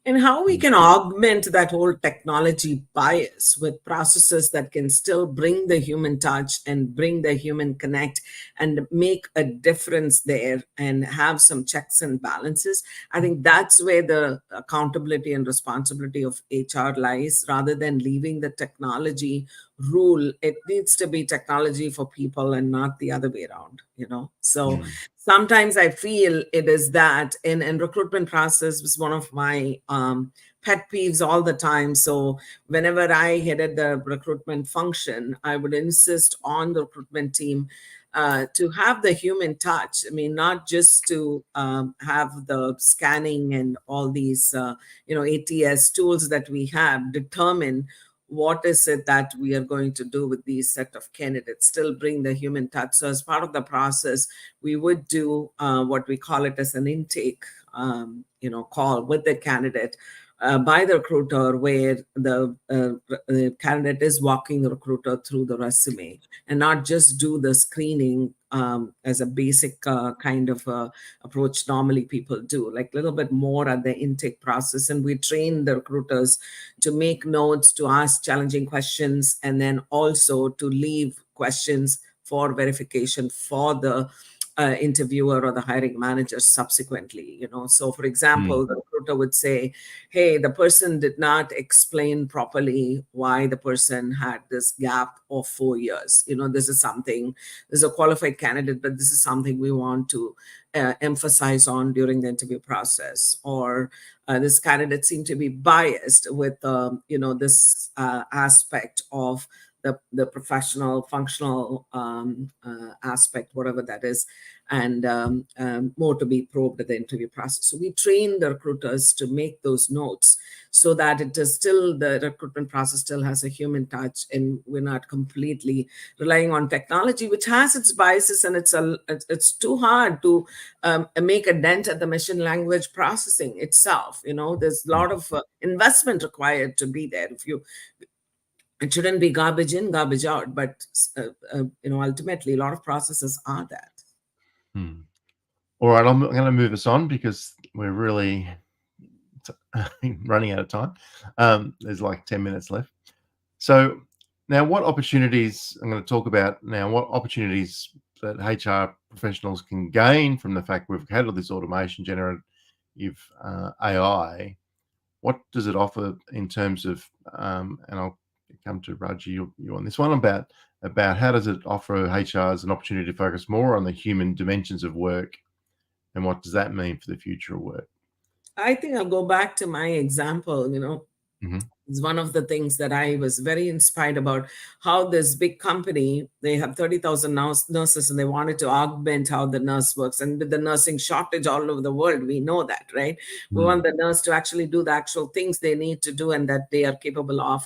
And how we can augment that whole technology bias with processes that can still bring the human touch and bring the human connect and make a difference there and have some checks and balances. I think that's where the accountability and responsibility of HR lies, rather than leaving the technology rule. It needs to be technology for people and not the other way around, So sometimes I feel it is that in recruitment process was one of my pet peeves all the time. So whenever I headed the recruitment function, I would insist on the recruitment team to have the human touch. I mean, not just to have the scanning and all these, ATS tools that we have determine what is it that we are going to do with these set of candidates, still bring the human touch. So as part of the process, we would do what we call it as an intake, call with the candidate by the recruiter, where the candidate is walking the recruiter through the resume and not just do the screening as a basic kind of approach normally people do, like a little bit more at the intake process. And we train the recruiters to make notes, to ask challenging questions, and then also to leave questions for verification for the interviewer or the hiring manager subsequently. So for example, the recruiter would say, hey, the person did not explain properly why the person had this gap of 4 years. This is a qualified candidate, but this is something we want to emphasize on during the interview process. Or this candidate seemed to be biased with this aspect of the professional, functional aspect, whatever that is, and more to be probed at the interview process. So we train the recruiters to make those notes so that it is still, the recruitment process still has a human touch, and we're not completely relying on technology, which has its biases, and it's too hard to make a dent at the machine language processing itself. There's a lot of investment required to be there. It shouldn't be garbage in, garbage out, but ultimately a lot of processes are that. All right, I'm going to move us on because we're really running out of time. There's like 10 minutes left. So now what opportunities, I'm going to talk about now, what opportunities that HR professionals can gain from the fact we've had all this automation, generative AI. What does it offer in terms of, and I'll come to Raji, you on this one, about how does it offer HRs an opportunity to focus more on the human dimensions of work, and what does that mean for the future of work? I think I'll go back to my example. It's one of the things that I was very inspired about, how this big company, they have 30,000 nurses, and they wanted to augment how the nurse works. And with the nursing shortage all over the world, we know that, right? We want the nurse to actually do the actual things they need to do and that they are capable of,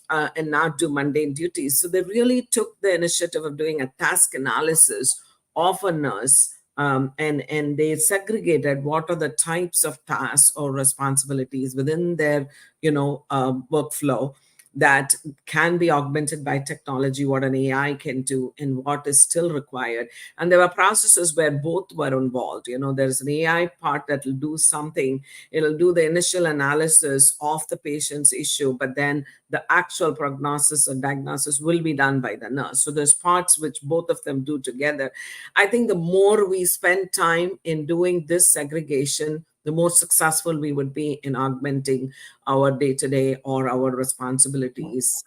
and not do mundane duties. So they really took the initiative of doing a task analysis of a nurse, and they segregated what are the types of tasks or responsibilities within their workflow that can be augmented by technology, what an AI can do, and what is still required. And there were processes where both were involved. There's an AI part that will do something. It'll do the initial analysis of the patient's issue, but then the actual prognosis or diagnosis will be done by the nurse. So there's parts which both of them do together. I think the more we spend time in doing this segregation, the more successful we would be in augmenting our day-to-day or our responsibilities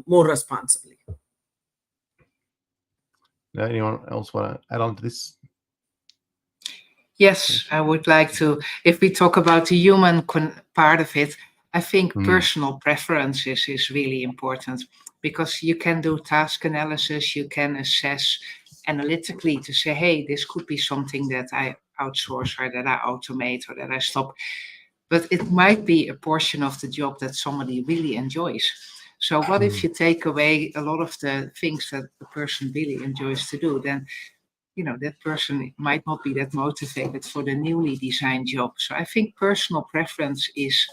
more responsibly. Now, anyone else want to add on to this? Yes, I would like to. If we talk about the human part of it, I think personal preferences is really important, because you can do task analysis, you can assess analytically to say, hey, this could be something that I outsource or that I automate or that I stop. But it might be a portion of the job that somebody really enjoys. So what if you take away a lot of the things that the person really enjoys to do? Then that person might not be that motivated for the newly designed job. So I think personal preference is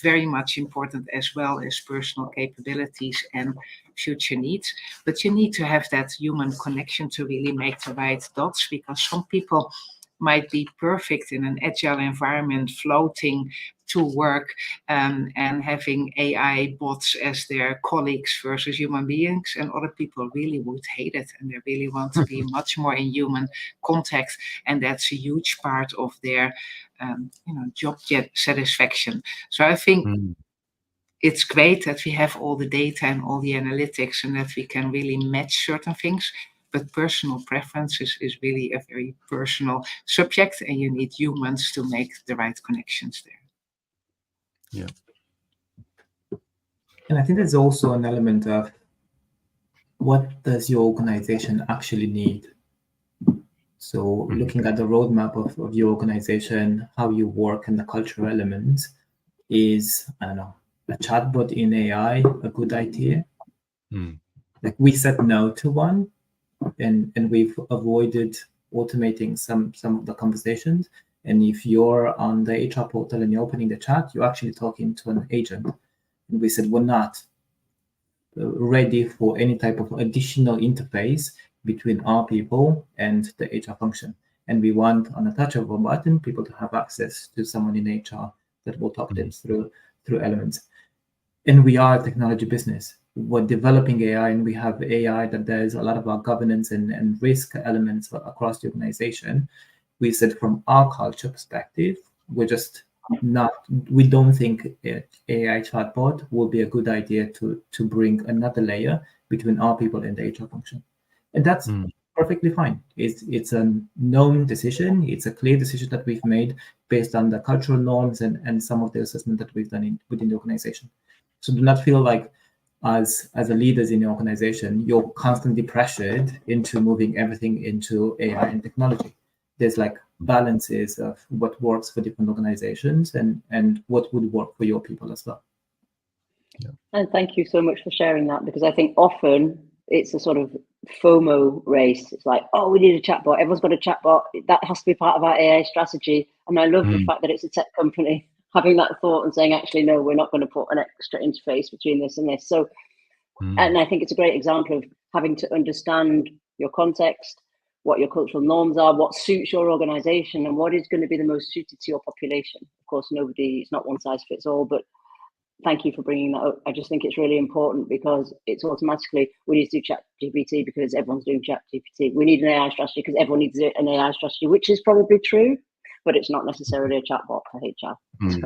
very much important, as well as personal capabilities and future needs. But you need to have that human connection to really make the right dots, because some people might be perfect in an agile environment, floating to work, and having AI bots as their colleagues versus human beings. And other people really would hate it, and they really want to be much more in human contact. And that's a huge part of their job satisfaction. So I think it's great that we have all the data and all the analytics and that we can really match certain things. But personal preference is really a very personal subject, and you need humans to make the right connections there. Yeah. And I think there's also an element of what does your organization actually need? So looking at the roadmap of your organization, how you work, and the cultural elements, is, I don't know, a chatbot in AI a good idea? Like, we said no to one, and we've avoided automating some of the conversations. And if you're on the HR portal and you're opening the chat, you're actually talking to an agent. And we said we're not ready for any type of additional interface between our people and the HR function. And we want, on a touch of a button, people to have access to someone in HR that will talk them through elements. And we are a technology business. We're developing AI, and we have AI that does a lot of our governance and risk elements across the organization. We said, from our culture perspective, we don't think AI chatbot will be a good idea to bring another layer between our people and the HR function. And that's perfectly fine. It's a known decision. It's a clear decision that we've made based on the cultural norms and some of the assessment that we've done within the organization. So do not feel like, as a leaders in the organization, you're constantly pressured into moving everything into AI and technology. There's like balances of what works for different organizations and what would work for your people as well. Yeah. And thank you so much for sharing that, because I think often it's a sort of FOMO race. It's like, oh, we need a chatbot. Everyone's got a chatbot. That has to be part of our AI strategy. And I love the fact that it's a tech company having that thought and saying, actually, no, we're not going to put an extra interface between this and this. So, and I think it's a great example of having to understand your context, what your cultural norms are, what suits your organization, and what is going to be the most suited to your population. Of course, it's not one size fits all, but thank you for bringing that up. I just think it's really important, because it's automatically, we need to do ChatGPT because everyone's doing ChatGPT. We need an AI strategy because everyone needs an AI strategy, which is probably true, but it's not necessarily a chatbot for HR. So,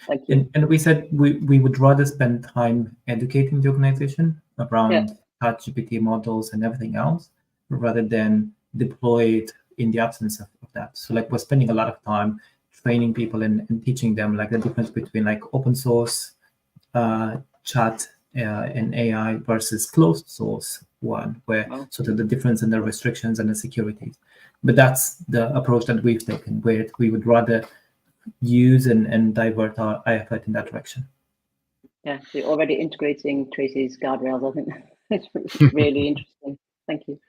thank you. And we said we would rather spend time educating the organization around ChatGPT models and everything else, rather than deploy it in the absence of that. So like, we're spending a lot of time training people and teaching them like the difference between like open source chat and AI versus closed source one, where sort of the difference in the restrictions and the securities. But that's the approach that we've taken, where we would rather use and divert our effort in that direction. Yeah, so you're already integrating Tracy's guardrails. I think it's really interesting. Thank you.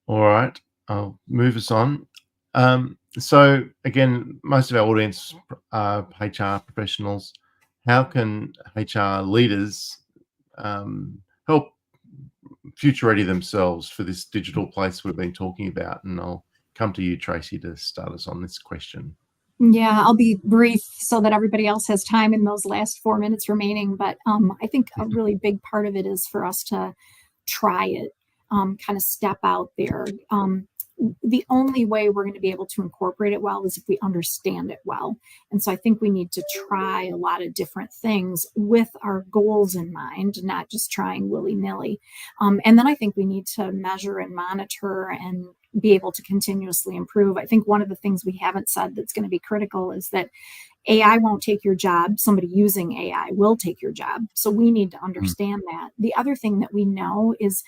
All right, I'll move us on. So again, most of our audience are HR professionals. How can HR leaders help future ready themselves for this digital place we've been talking about? And I'll come to you, Tracy, to start us on this question. Yeah, I'll be brief so that everybody else has time in those last 4 minutes remaining. But I think a really big part of it is for us to try it, kind of step out there. The only way we're going to be able to incorporate it well is if we understand it well. And so I think we need to try a lot of different things with our goals in mind, not just trying willy-nilly. And then I think we need to measure and monitor and be able to continuously improve. I think one of the things we haven't said that's going to be critical is that AI won't take your job. Somebody using AI will take your job. So we need to understand that. The other thing that we know is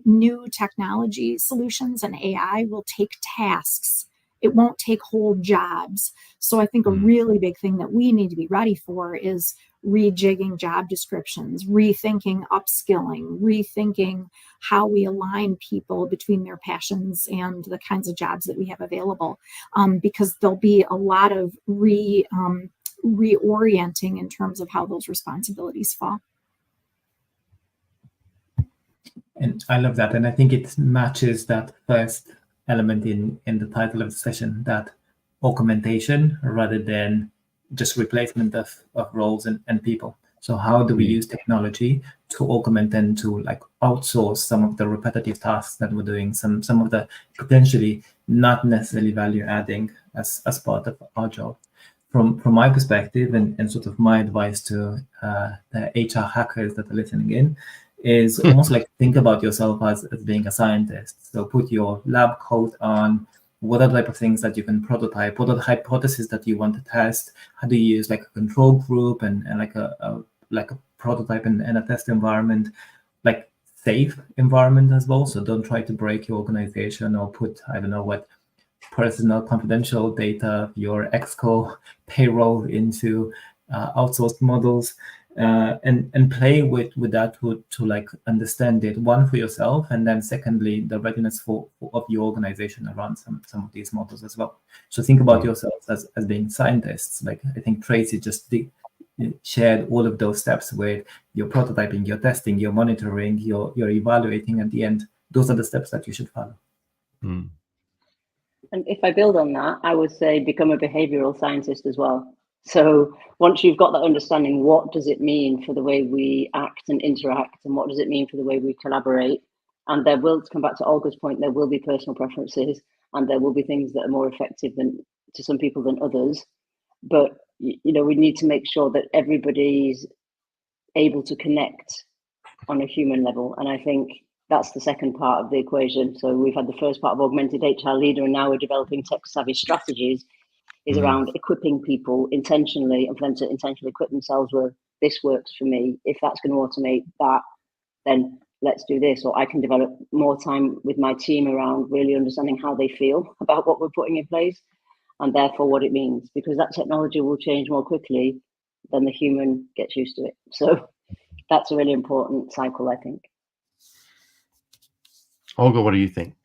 new technology solutions and AI will take tasks. It won't take whole jobs. So I think a really big thing that we need to be ready for is rejigging job descriptions, rethinking upskilling, rethinking how we align people between their passions and the kinds of jobs that we have available, because there'll be a lot of reorienting in terms of how those responsibilities fall. And I love that. And I think it matches that first element in the title of the session, that augmentation rather than just replacement of roles and people. So how do we use technology to augment and to like outsource some of the repetitive tasks that we're doing, some of the potentially not necessarily value adding as part of our job. from my perspective and sort of my advice to the HR hackers that are listening in is almost like think about yourself as being a scientist. So put your lab coat on. What are the type of things that you can prototype? What are the hypotheses that you want to test? How do you use like a control group and like a prototype and a test environment, like safe environment as well? So don't try to break your organization or put, I don't know what, personal confidential data, your exco payroll into outsourced models, and play with that to like understand it, one, for yourself, and then secondly the readiness of your organization around some of these models as well. So think about yourselves as being scientists. Like I think Tracy just shared all of those steps with your prototyping, your testing, your monitoring, your evaluating at the end. Those are the steps that you should follow. And if I build on that, I would say become a behavioral scientist as well. So once you've got that understanding, what does it mean for the way we act and interact, and what does it mean for the way we collaborate? And there will, to come back to Olga's point, there will be personal preferences, and there will be things that are more effective to some people than others. But we need to make sure that everybody's able to connect on a human level. And I think that's the second part of the equation. So we've had the first part of Augmented HR Leader, and now we're developing tech-savvy strategies, is around equipping people intentionally, and for them to intentionally equip themselves with, this works for me. If that's going to automate that, then let's do this. Or I can develop more time with my team around really understanding how they feel about what we're putting in place, and therefore what it means, because that technology will change more quickly than the human gets used to it. So that's a really important cycle, I think. Olga, what do you think?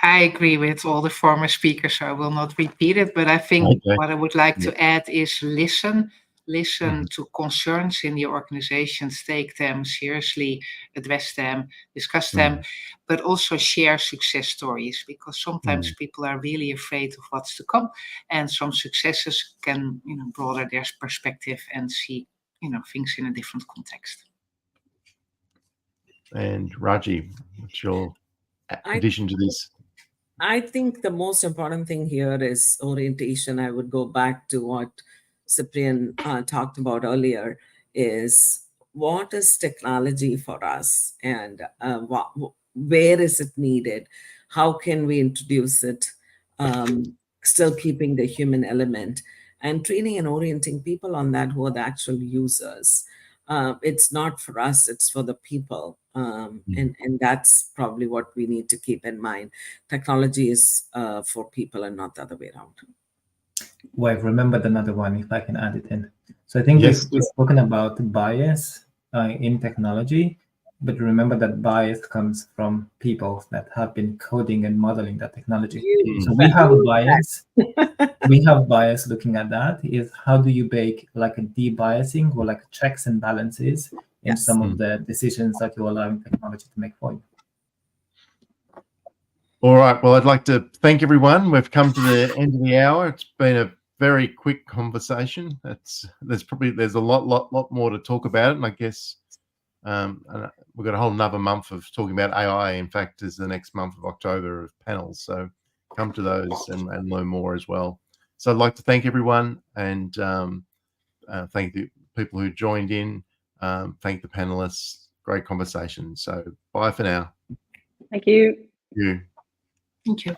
I agree with all the former speakers, so I will not repeat it, but I think what I would like to add is listen to concerns in the organizations, take them seriously, address them, discuss them, but also share success stories, because sometimes people are really afraid of what's to come, and some successes can broaden their perspective and see things in a different context. And Raji, what's your addition to this? I think the most important thing here is orientation. I would go back to what Cyprian talked about earlier, is what is technology for us, and where is it needed? How can we introduce it, still keeping the human element, and training and orienting people on that who are the actual users. It's not for us, it's for the people. And that's probably what we need to keep in mind. Technology is for people and not the other way around. Well, I've remembered another one, if I can add it in. So I think we've spoken about bias in technology, but remember that bias comes from people that have been coding and modeling that technology. So we have a bias. We have bias looking at that, is how do you bake like a de-biasing or like checks and balances in some of the decisions that you're allowing technology to make for you. All right. Well, I'd like to thank everyone. We've come to the end of the hour. It's been a very quick conversation. There's a lot more to talk about it, and I guess we've got a whole another month of talking about AI. In fact, is the next month of October of panels. So come to those and learn more as well. So I'd like to thank everyone, and thank the people who joined in. Thank the panelists. Great conversation. So bye for now. Thank you. Thank you. Thank you.